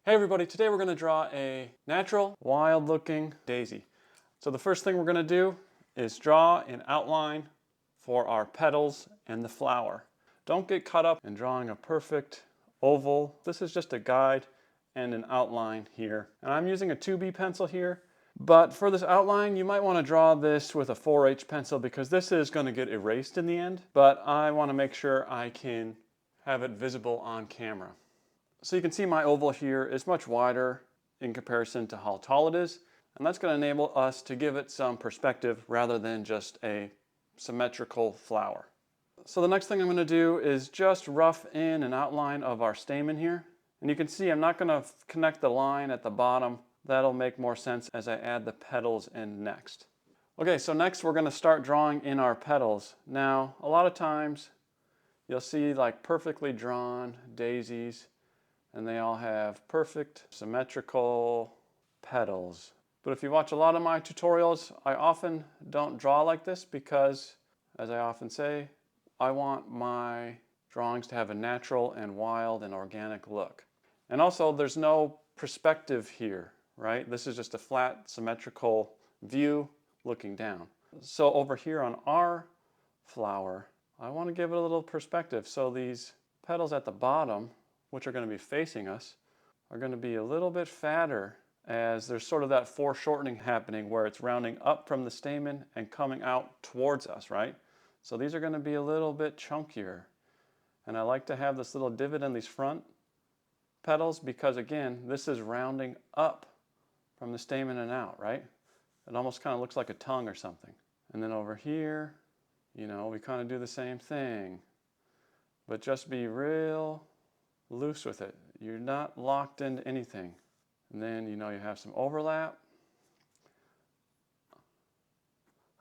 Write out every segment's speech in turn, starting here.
Hey everybody, today we're going to draw a natural, wild-looking daisy. So the first thing we're going to do is draw an outline for our petals and the flower. Don't get caught up in drawing a perfect oval. This is just a guide and an outline here. And I'm using a 2B pencil here, but for this outline you might want to draw this with a 4H pencil because this is going to get erased in the end, but I want to make sure I can have it visible on camera. So you can see my oval here is much wider in comparison to how tall it is, and that's going to enable us to give it some perspective rather than just a symmetrical flower. So the next thing I'm going to do is just rough in an outline of our stamen here. And you can see I'm not going to connect the line at the bottom. That'll make more sense as I add the petals in next. Okay, so next we're going to start drawing in our petals. Now, a lot of times you'll see like perfectly drawn daisies, and they all have perfect symmetrical petals. But if you watch a lot of my tutorials, I often don't draw like this because, as I often say, I want my drawings to have a natural and wild and organic look. And also, there's no perspective here, right? This is just a flat, symmetrical view looking down. So over here on our flower, I want to give it a little perspective. So these petals at the bottom, which are going to be facing us, are going to be a little bit fatter as there's sort of that foreshortening happening where it's rounding up from the stamen and coming out towards us, right? So these are going to be a little bit chunkier. And I like to have this little divot in these front petals because, again, this is rounding up from the stamen and out, right? It almost kind of looks like a tongue or something. And then over here, you know, we kind of do the same thing, but just be real loose with it. You're not locked into anything. And then, you know, you have some overlap.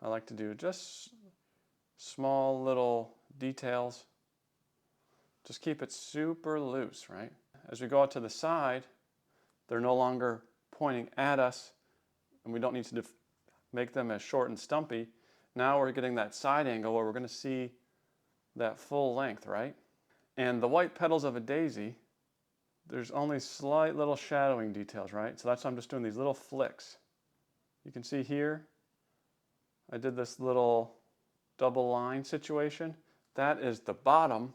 I like to do just small little details. Just keep it super loose, right? As we go out to the side, they're no longer pointing at us, and we don't need to make them as short and stumpy. Now we're getting that side angle where we're going to see that full length, right? And the white petals of a daisy, there's only slight little shadowing details, right? So that's why I'm just doing these little flicks. You can see here, I did this little double line situation. That is the bottom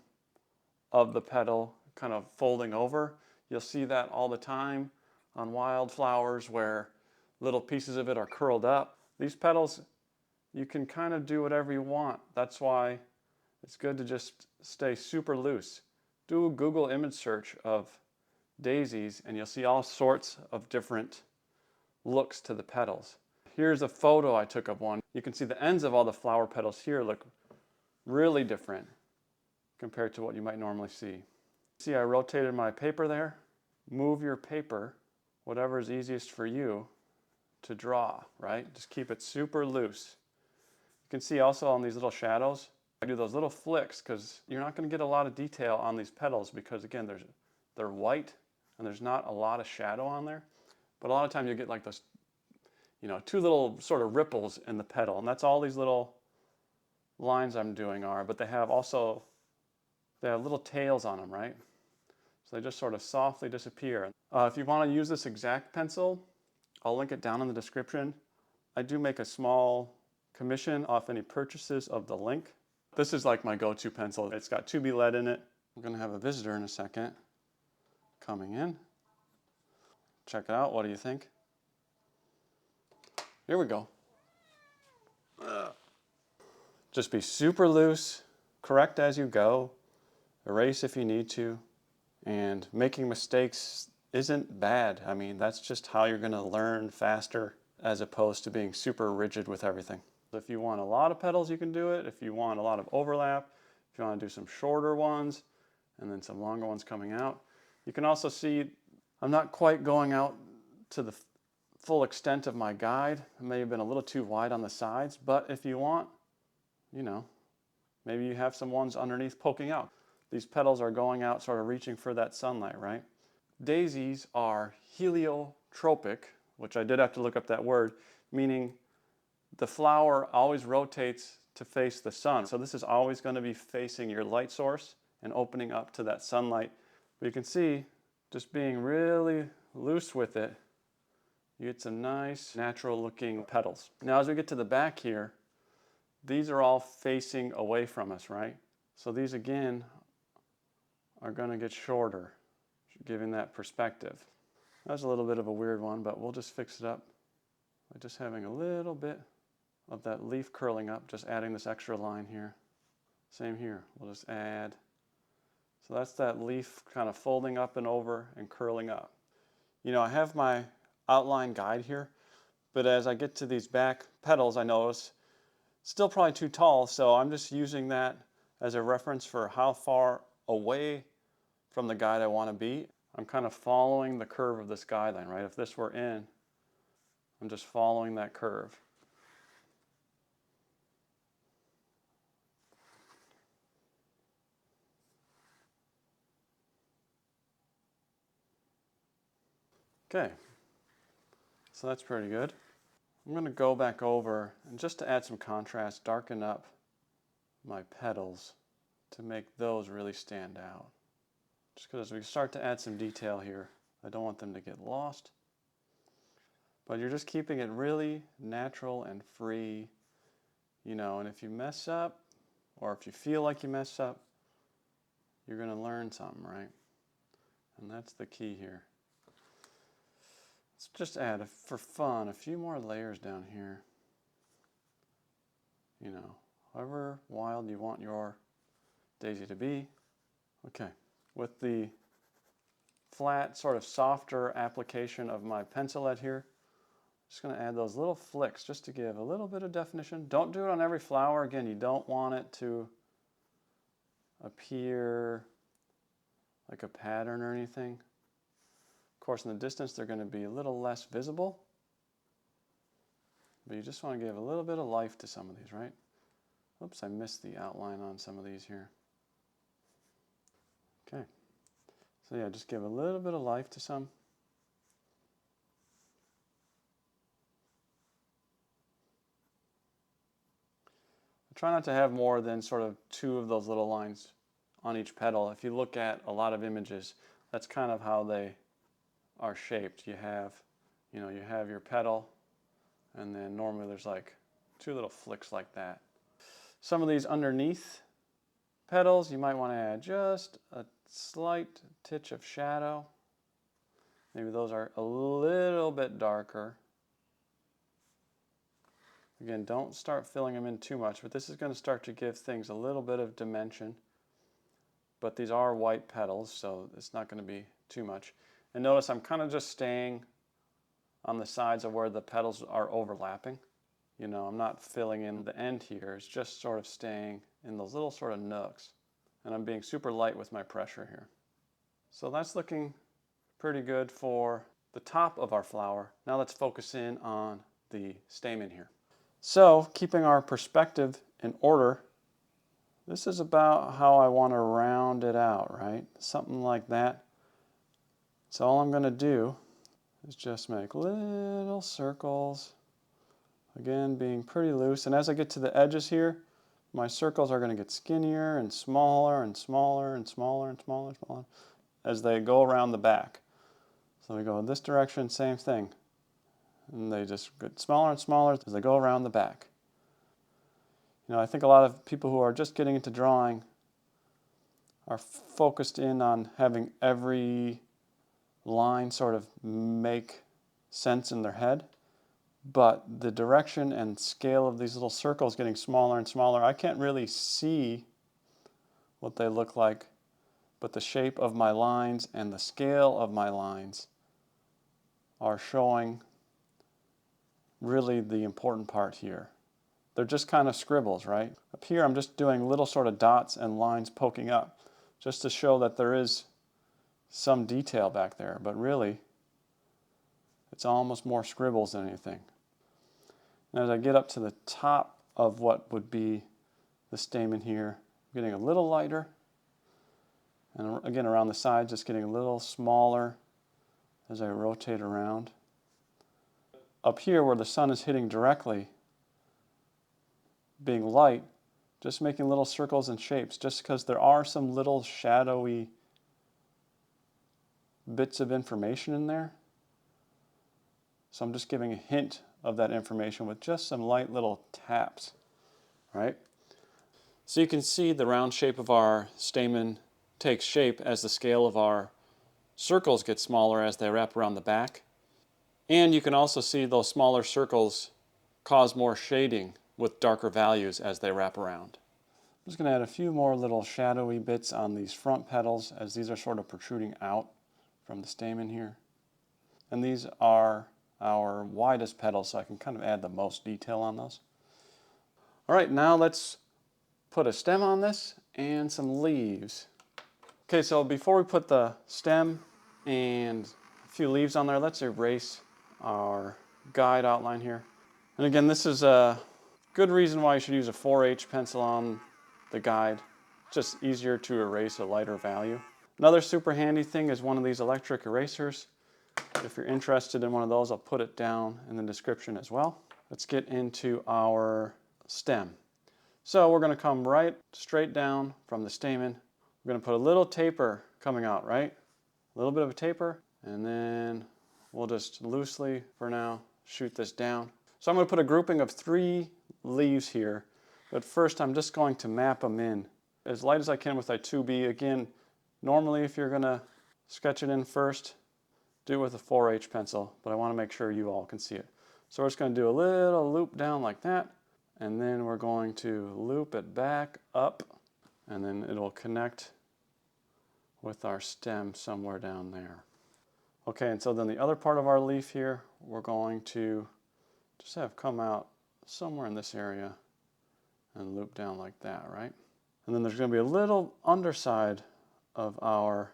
of the petal kind of folding over. You'll see that all the time on wildflowers where little pieces of it are curled up. These petals, you can kind of do whatever you want. That's why it's good to just stay super loose. Do a Google image search of daisies and you'll see all sorts of different looks to the petals. Here's a photo I took of one. You can see the ends of all the flower petals here look really different compared to what you might normally see. See, I rotated my paper there. Move your paper, whatever is easiest for you to draw, right? Just keep it super loose. You can see also on these little shadows, I do those little flicks because you're not going to get a lot of detail on these petals because, again, they're white and there's not a lot of shadow on there. But a lot of times you get like those, you know, two little sort of ripples in the petal, and that's all these little lines I'm doing are, but they have little tails on them, right? So they just sort of softly disappear. If you want to use this exact pencil, I'll link it down in the description. I do make a small commission off any purchases of the link. This is like my go-to pencil. It's got 2B lead in it. We're going to have a visitor in a second coming in. Check it out. What do you think? Here we go. Just be super loose, correct as you go, erase if you need to, and making mistakes isn't bad. I mean, that's just how you're going to learn faster as opposed to being super rigid with everything. If you want a lot of petals, you can do it. If you want a lot of overlap, if you want to do some shorter ones and then some longer ones coming out. You can also see I'm not quite going out to the full extent of my guide. It may have been a little too wide on the sides, but if you want, you know, maybe you have some ones underneath poking out. These petals are going out, sort of reaching for that sunlight, right? Daisies are heliotropic, which I did have to look up that word, meaning the flower always rotates to face the sun. So this is always going to be facing your light source and opening up to that sunlight. But you can see, just being really loose with it, you get some nice natural looking petals. Now as we get to the back here, these are all facing away from us, right? So these again are going to get shorter, giving that perspective. That's a little bit of a weird one, but we'll just fix it up by just having a little bit of that leaf curling up, just adding this extra line here. Same here, we'll just add. So that's that leaf kind of folding up and over and curling up. You know, I have my outline guide here, but as I get to these back petals, I notice still probably too tall, so I'm just using that as a reference for how far away from the guide I want to be. I'm kind of following the curve of this guideline, right? If this were in, I'm just following that curve. Okay, so that's pretty good. I'm going to go back over and just to add some contrast, darken up my petals to make those really stand out. Just because as we start to add some detail here, I don't want them to get lost. But you're just keeping it really natural and free, you know, and if you mess up, or if you feel like you mess up, you're going to learn something, right? And that's the key here. Let's just add, for fun, a few more layers down here. You know, however wild you want your daisy to be. Okay, with the flat, sort of softer application of my pencil lead here, I'm just going to add those little flicks just to give a little bit of definition. Don't do it on every flower. Again, you don't want it to appear like a pattern or anything. Of course, in the distance, they're going to be a little less visible, but you just want to give a little bit of life to some of these, right? Oops, I missed the outline on some of these here. Okay, so yeah, just give a little bit of life to some. I try not to have more than sort of 2 of those little lines on each petal. If you look at a lot of images, that's kind of how they are shaped. You have your petal, and then normally there's like 2 little flicks like that. Some of these underneath petals, you might want to add just a slight titch of shadow. Maybe those are a little bit darker. Again, don't start filling them in too much, but this is going to start to give things a little bit of dimension. But these are white petals, so it's not going to be too much. And notice I'm kind of just staying on the sides of where the petals are overlapping. You know, I'm not filling in the end here. It's just sort of staying in those little sort of nooks. And I'm being super light with my pressure here. So that's looking pretty good for the top of our flower. Now let's focus in on the stamen here. So keeping our perspective in order, this is about how I want to round it out, right? Something like that. So all I'm going to do is just make little circles, again being pretty loose, and as I get to the edges here, my circles are going to get skinnier and smaller and smaller and smaller and smaller and smaller as they go around the back. So we go in this direction, same thing, and they just get smaller and smaller as they go around the back. You know, I think a lot of people who are just getting into drawing are focused in on having every line sort of make sense in their head, but the direction and scale of these little circles getting smaller and smaller, I can't really see what they look like, but the shape of my lines and the scale of my lines are showing really the important part here. They're just kind of scribbles, right? Up here I'm just doing little sort of dots and lines poking up just to show that there is some detail back there, but really it's almost more scribbles than anything. And as I get up to the top of what would be the stamen here, I'm getting a little lighter, and again around the sides just getting a little smaller as I rotate around. Up here where the sun is hitting directly, being light, just making little circles and shapes, just because there are some little shadowy bits of information in there. So I'm just giving a hint of that information with just some light little taps, right? So you can see the round shape of our stamen takes shape as the scale of our circles get smaller as they wrap around the back. And you can also see those smaller circles cause more shading with darker values as they wrap around. I'm just going to add a few more little shadowy bits on these front petals, as these are sort of protruding out from the stamen here. And these are our widest petals, so I can kind of add the most detail on those. All right, now let's put a stem on this and some leaves. Okay, so before we put the stem and a few leaves on there, let's erase our guide outline here. And again, this is a good reason why you should use a 4H pencil on the guide. Just easier to erase a lighter value. Another super handy thing is one of these electric erasers. If you're interested in one of those, I'll put it down in the description as well. Let's get into our stem. So we're going to come right straight down from the stamen. We're going to put a little taper coming out, right? A little bit of a taper, and then we'll just loosely, for now, shoot this down. So I'm going to put a grouping of 3 leaves here, but first I'm just going to map them in as light as I can with my 2B. Again, normally if you're going to sketch it in first, do it with a 4H pencil, but I want to make sure you all can see it. So we're just going to do a little loop down like that, and then we're going to loop it back up, and then it'll connect with our stem somewhere down there. Okay, and so then the other part of our leaf here, we're going to just have come out somewhere in this area and loop down like that, right? And then there's going to be a little underside of our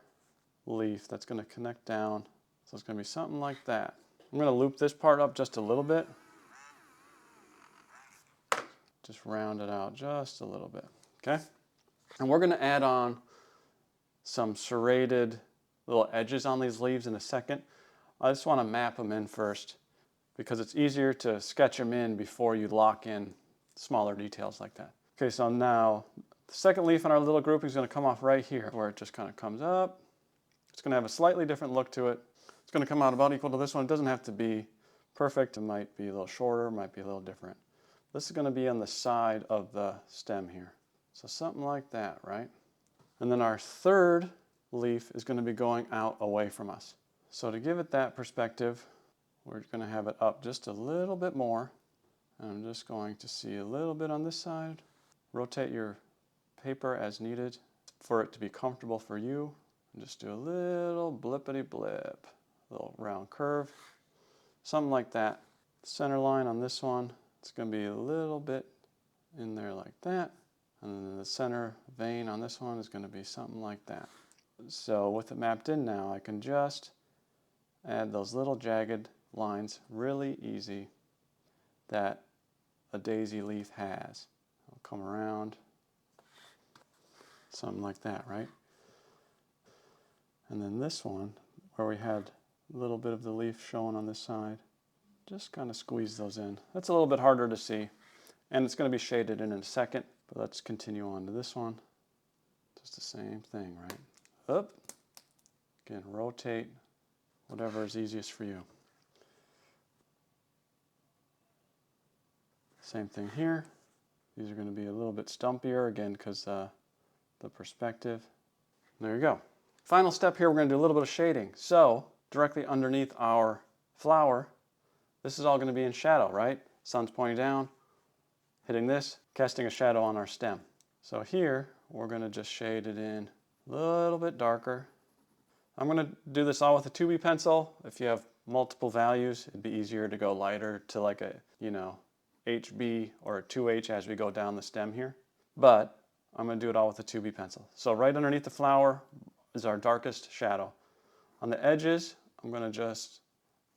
leaf that's going to connect down. So it's going to be something like that. I'm going to loop this part up just a little bit. Just round it out just a little bit, okay? And we're going to add on some serrated little edges on these leaves in a second. I just want to map them in first because it's easier to sketch them in before you lock in smaller details like that. Okay, so now the second leaf in our little grouping is going to come off right here where it just kind of comes up. It's going to have a slightly different look to it. It's going to come out about equal to this one. It doesn't have to be perfect. It might be a little shorter, might be a little different. This is going to be on the side of the stem here. So something like that, right? And then our third leaf is going to be going out away from us. So to give it that perspective, we're going to have it up just a little bit more. And I'm just going to see a little bit on this side. Rotate your paper as needed for it to be comfortable for you. And just do a little blippity blip, little round curve, something like that. Center line on this one, it's going to be a little bit in there like that. And then the center vein on this one is going to be something like that. So with it mapped in now, I can just add those little jagged lines really easy that a daisy leaf has. I'll come around, something like that, right? And then this one, where we had a little bit of the leaf showing on this side, just kind of squeeze those in. That's a little bit harder to see, and it's going to be shaded in a second, but let's continue on to this one. Just the same thing, right? Up. Again, rotate, whatever is easiest for you. Same thing here. These are going to be a little bit stumpier, again, because the perspective. There you go. Final step here, we're going to do a little bit of shading. So, directly underneath our flower, this is all going to be in shadow, right? Sun's pointing down, hitting this, casting a shadow on our stem. So here, we're going to just shade it in a little bit darker. I'm going to do this all with a 2B pencil. If you have multiple values, it'd be easier to go lighter to like a, HB or a 2H as we go down the stem here. But I'm going to do it all with a 2B pencil. So right underneath the flower is our darkest shadow. On the edges, I'm going to just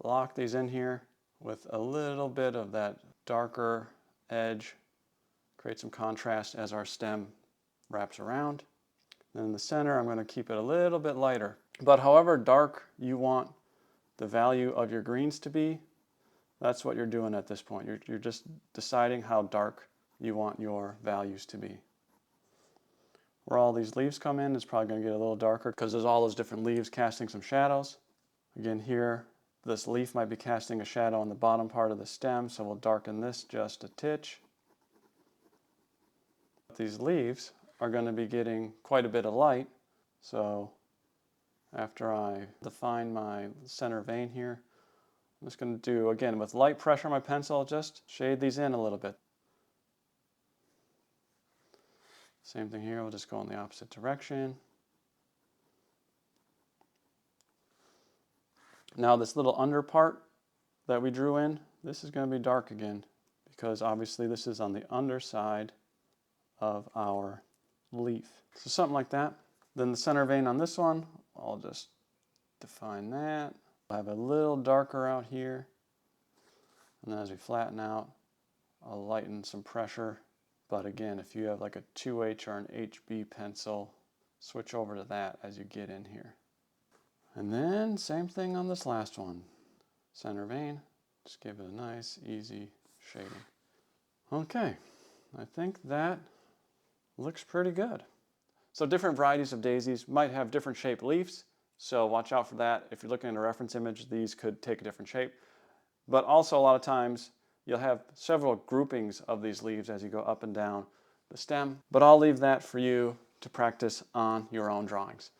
lock these in here with a little bit of that darker edge. Create some contrast as our stem wraps around. Then in the center, I'm going to keep it a little bit lighter. But however dark you want the value of your greens to be, that's what you're doing at this point. You're just deciding how dark you want your values to be. Where all these leaves come in, it's probably going to get a little darker because there's all those different leaves casting some shadows. Again here, This leaf might be casting a shadow on the bottom part of the stem, so we'll darken this just a titch. These leaves are going to be getting quite a bit of light, so after I define my center vein here, I'm just going to do, again, with light pressure on my pencil, just shade these in a little bit. Same thing here, we'll just go in the opposite direction. Now this little under part that we drew in, this is going to be dark again, because obviously this is on the underside of our leaf. So something like that. Then the center vein on this one, I'll just define that. I'll have a little darker out here. And then as we flatten out, I'll lighten some pressure. But again, if you have like a 2H or an HB pencil, switch over to that as you get in here. And then same thing on this last one. Center vein, just give it a nice, easy shading. Okay, I think that looks pretty good. So different varieties of daisies might have different shaped leaves, so watch out for that. If you're looking at a reference image, these could take a different shape. But also a lot of times, you'll have several groupings of these leaves as you go up and down the stem. But I'll leave that for you to practice on your own drawings.